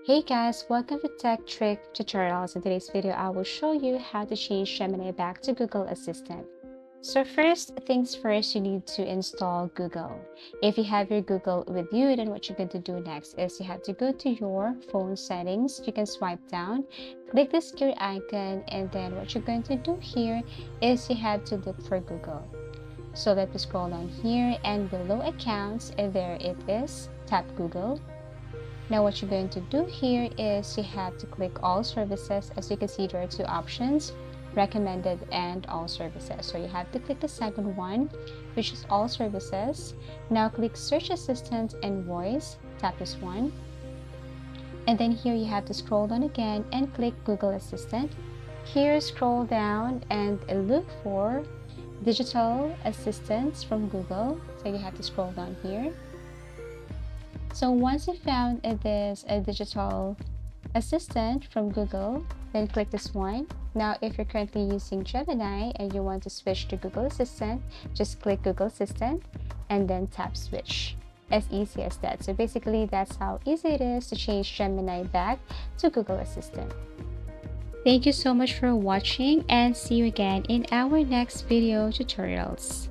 Hey guys, welcome to Tech Trick Tutorials. In today's video, I will show you how to change Gemini back to Google Assistant. So first things first, you need to install Google. If you have your Google with you, then what you're going to do next is you have to go to your phone settings. You can swipe down, click the gear icon, and then what you're going to do here is you have to look for Google. So let me scroll down here, and below accounts, and there it is. Tap Google. Now what you're going to do here is you have to click all services. As you can see, there are two options, recommended and all services. So you have to click the second one, which is all services. Now click search assistant and voice, tap this one. And then here you have to scroll down again and click Google Assistant. Here scroll down and look for digital assistants from Google. So you have to scroll down here. So once you found this digital assistant from Google, then click this one. Now, if you're currently using Gemini and you want to switch to Google Assistant, just click Google Assistant and then tap switch. As easy as that. So basically, that's how easy it is to change Gemini back to Google Assistant. Thank you so much for watching and see you again in our next video tutorials.